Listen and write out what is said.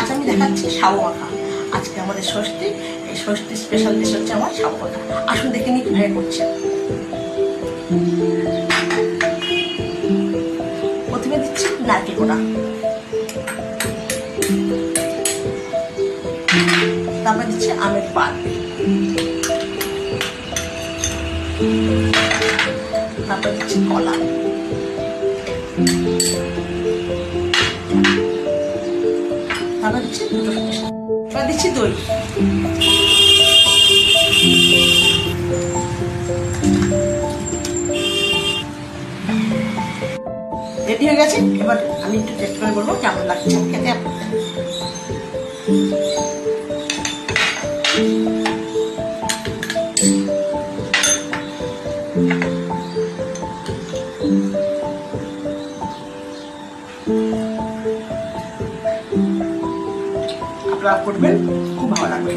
আজ আমি দেখাচ্ছি সাবু মাখা। আজকে আমাদের ষষ্ঠী, এই ষষ্ঠী স্পেশাল ডিশ হচ্ছে আমার সাবু মাখা। আসুন দেখে নিই কিভাবে করছে। প্রথমে দিচ্ছি নারকেল কোড়া, তারপর দিচ্ছি আমের পাল, তারপর দিচ্ছি কলা, তারপর দিচ্ছি দুটো কিশমিশ, এবার দিচ্ছি দই। রেডি হয়ে গেছে। এবার আমি একটু টেস্ট করে বলবো কেমন লাগছে খেতে আপনাদের। আপনারা করবেন, খুব ভালো লাগবে।